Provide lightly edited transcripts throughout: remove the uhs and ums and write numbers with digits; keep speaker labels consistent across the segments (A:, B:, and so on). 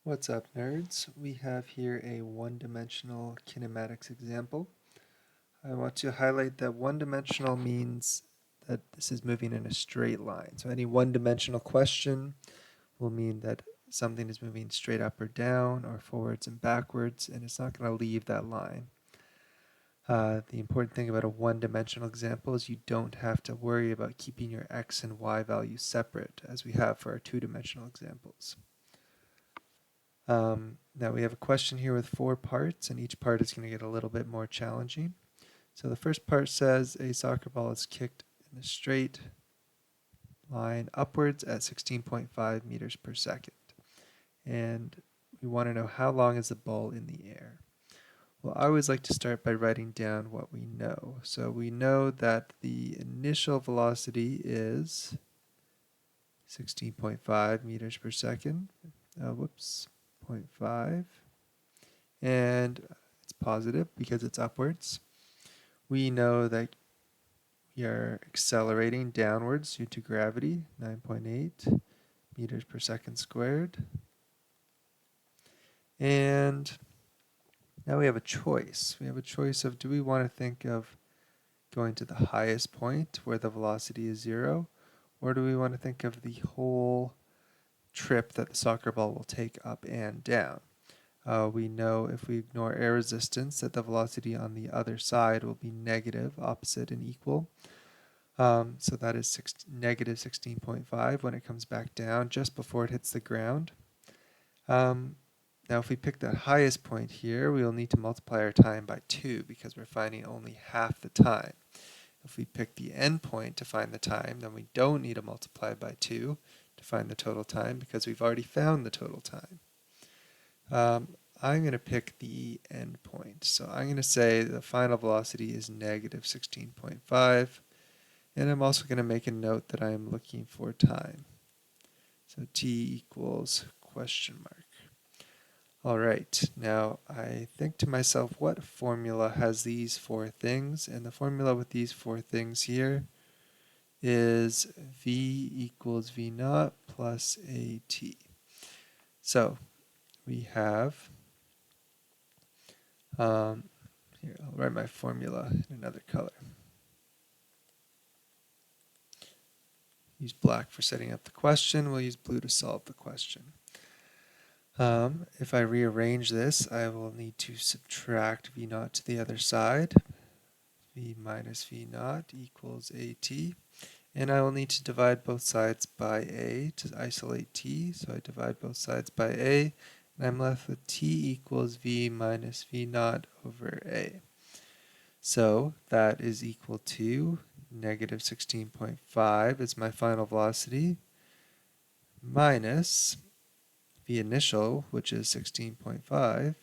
A: What's up, nerds? We have here a one-dimensional kinematics example. I want to highlight that one-dimensional means that this is moving in a straight line. So any one-dimensional question will mean that something is moving straight up or down or forwards and backwards, and it's not going to leave that line. The important thing about a one-dimensional example is you don't have to worry about keeping your x and y values separate, as we have for our two-dimensional examples. Now we have a question here with 4 parts, and each part is going to get a little bit more challenging. So the first part says a soccer ball is kicked in a straight line upwards at 16.5 meters per second. And we want to know how long is the ball in the air. Well, I always like to start by writing down what we know. So we know that the initial velocity is 16.5 meters per second. 0.5. And it's positive because it's upwards. We know that we are accelerating downwards due to gravity, 9.8 meters per second squared. And now we have a choice. We have a choice of, do we want to think of going to the highest point where the velocity is 0, or do we want to think of the whole trip that the soccer ball will take up and down? We know if we ignore air resistance that the velocity on the other side will be negative, opposite and equal. So that is negative 16.5 when it comes back down just before it hits the ground. Now if we pick the highest point here, we will need to multiply our time by 2 because we're finding only half the time. If we pick the end point to find the time, then we don't need to multiply by 2 to find the total time because we've already found the total time. I'm going to pick the end point. So I'm going to say the final velocity is negative 16.5. And I'm also going to make a note that I am looking for time. So t equals question mark. All right, now I think to myself, what formula has these 4 things? And the formula with these 4 things here is v equals v naught plus at. So we have, here, I'll write my formula in another color. Use black for setting up the question. We'll use blue to solve the question. If I rearrange this, I will need to subtract v naught to the other side. V minus v naught equals at. And I will need to divide both sides by a to isolate t. So I divide both sides by a, and I'm left with t equals v minus v naught over a. So that is equal to negative 16.5 is my final velocity, minus the initial, which is 16.5,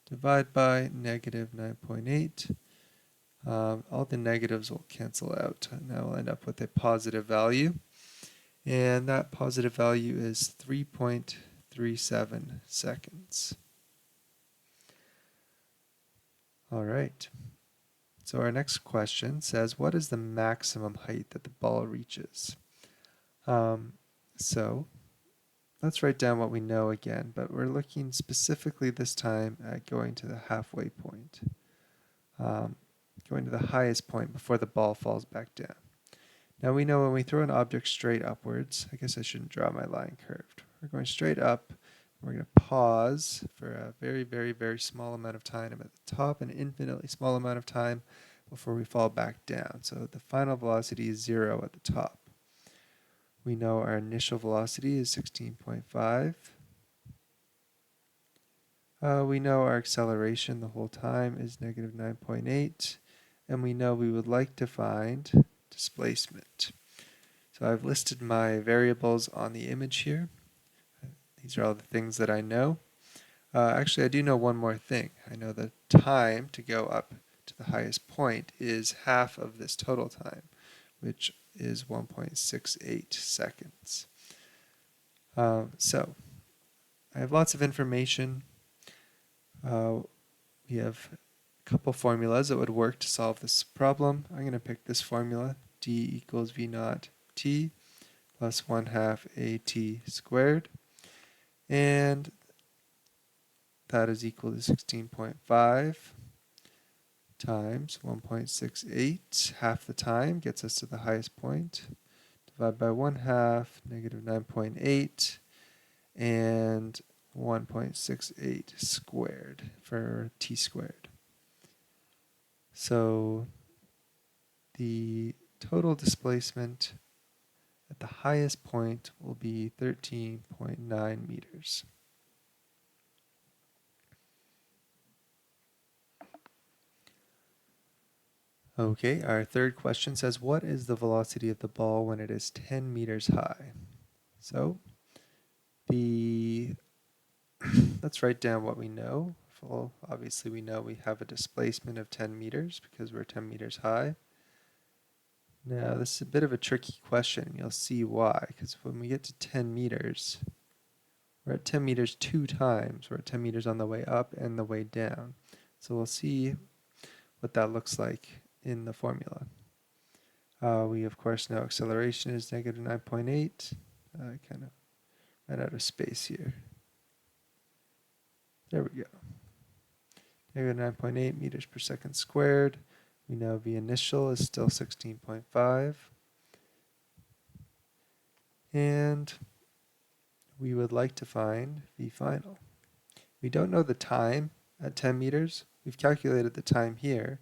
A: divide by negative 9.8. All the negatives will cancel out, and I will end up with a positive value. And that positive value is 3.37 seconds. All right. So our next question says, what is the maximum height that the ball reaches? So let's write down what we know again, but we're looking specifically this time at going to the halfway point, going to the highest point before the ball falls back down. Now we know when we throw an object straight upwards, I guess I shouldn't draw my line curved. We're going straight up. We're going to pause for a very, very, very small amount of time at the top, an infinitely small amount of time before we fall back down. So the final velocity is 0 at the top. We know our initial velocity is 16.5. We know our acceleration the whole time is negative 9.8. And we know we would like to find displacement. So I've listed my variables on the image here. These are all the things that I know. Actually, I do know one more thing. I know the time to go up to the highest point is half of this total time, which is 1.68 seconds. So I have lots of information. We have a couple formulas that would work to solve this problem. I'm going to pick this formula, d equals v naught t plus 1/2 at squared. And that is equal to 16.5 times 1.68, half the time, gets us to the highest point. Divide by 1/2, negative 9.8, and 1.68 squared for t squared. So the total displacement at the highest point will be 13.9 meters. Okay, our third question says, what is the velocity of the ball when it is 10 meters high? So let's write down what we know. Well, obviously we know we have a displacement of 10 meters because we're 10 meters high. Now this is a bit of a tricky question. You'll see why, because when we get to 10 meters, we're at 10 meters 2 times. We're at 10 meters on the way up and the way down. So we'll see what that looks like in the formula. We of course know acceleration is negative 9.8. I kind of ran out of space here. There we go. Negative 9.8 meters per second squared. We know V initial is still 16.5. And we would like to find V final. We don't know the time at 10 meters. We've calculated the time here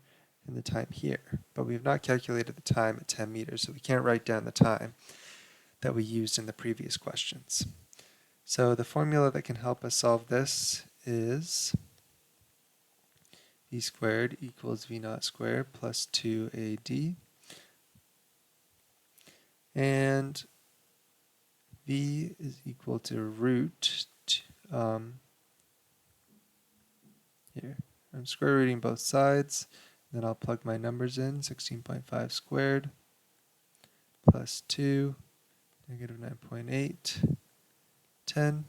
A: and the time here, but we have not calculated the time at 10 meters, so we can't write down the time that we used in the previous questions. So the formula that can help us solve this is V squared equals V naught squared plus 2AD. And V is equal to root, here, I'm square rooting both sides, then I'll plug my numbers in, 16.5 squared plus 2, negative 9.8, 10.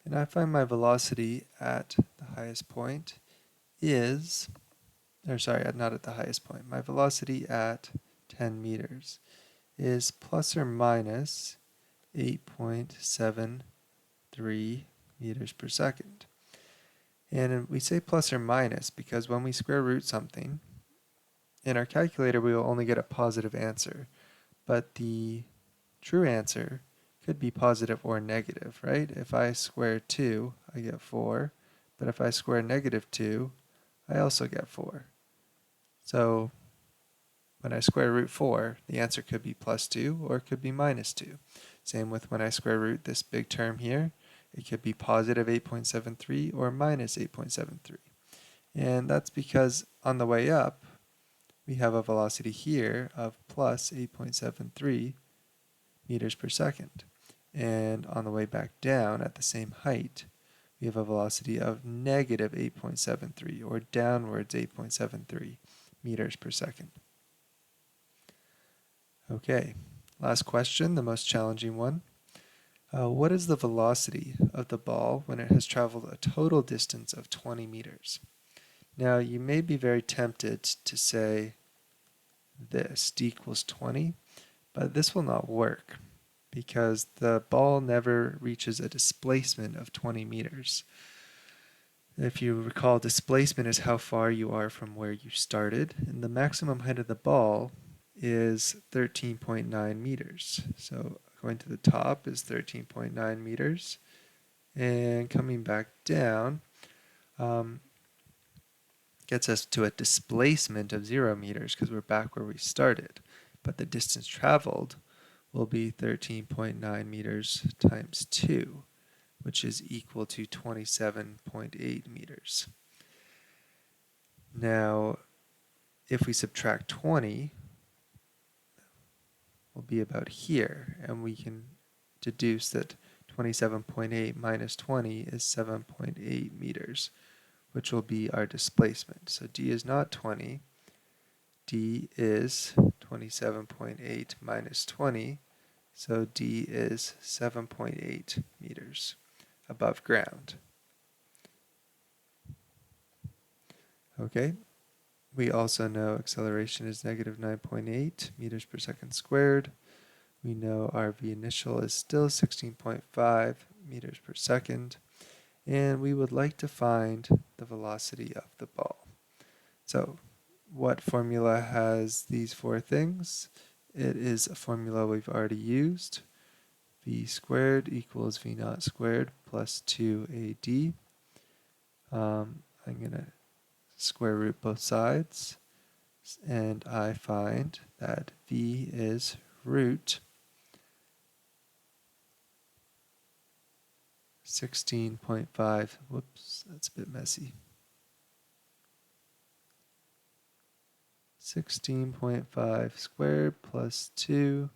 A: And I find my velocity at the highest point is, or sorry, not at the highest point. My velocity at 10 meters is plus or minus 8.73 meters per second. And we say plus or minus because when we square root something, in our calculator we will only get a positive answer. But the true answer could be positive or negative, right? If I square 2, I get 4. But if I square negative 2, I also get 4. So when I square root 4, the answer could be plus 2 or it could be minus 2. Same with when I square root this big term here. It could be positive 8.73 or minus 8.73. And that's because on the way up, we have a velocity here of plus 8.73 meters per second. And on the way back down at the same height, we have a velocity of negative 8.73 or downwards 8.73 meters per second. Okay, last question, the most challenging one. What is the velocity of the ball when it has traveled a total distance of 20 meters? Now, you may be very tempted to say this, d equals 20, but this will not work because the ball never reaches a displacement of 20 meters. If you recall, displacement is how far you are from where you started, and the maximum height of the ball is 13.9 meters. So going to the top is 13.9 meters, and coming back down gets us to a displacement of 0 meters because we're back where we started. But the distance traveled will be 13.9 meters times 2, which is equal to 27.8 meters. Now, if we subtract 20, will be about here, and we can deduce that 27.8 minus 20 is 7.8 meters, which will be our displacement. So d is not 20, d is 27.8 minus 20, so d is 7.8 meters above ground. Okay, we also know acceleration is negative 9.8 meters per second squared. We know our v initial is still 16.5 meters per second, and we would like to find the velocity of the ball. So what formula has these four things? It is a formula we've already used. V squared equals V naught squared plus 2AD. I'm going to square root both sides, and I find that V is root 16.5. Whoops, that's a bit messy. 16.5 squared plus 2,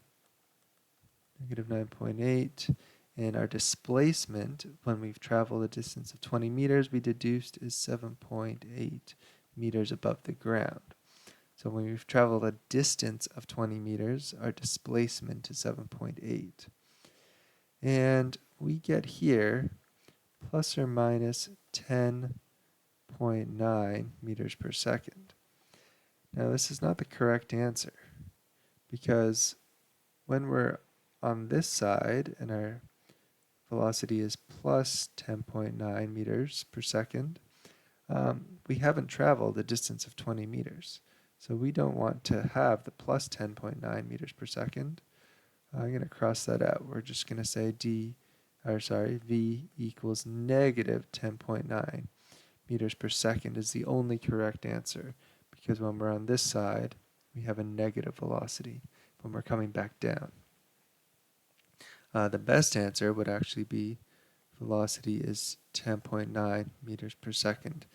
A: negative 9.8. And our displacement, when we've traveled a distance of 20 meters, we deduced is 7.8 meters above the ground. So when we've traveled a distance of 20 meters, our displacement is 7.8. And we get here plus or minus 10.9 meters per second. Now this is not the correct answer, because when we're on this side and our velocity is plus 10.9 meters per second, we haven't traveled a distance of 20 meters. So we don't want to have the plus 10.9 meters per second. I'm going to cross that out. We're just going to say V equals negative 10.9 meters per second is the only correct answer, because when we're on this side, we have a negative velocity when we're coming back down. The best answer would actually be velocity is 10.9 meters per second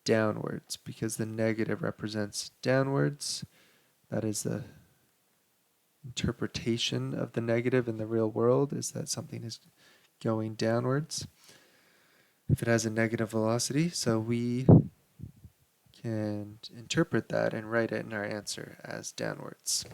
A: downwards, because the negative represents downwards. That is the interpretation of the negative in the real world, is that something is going downwards if it has a negative velocity. So we can interpret that and write it in our answer as downwards.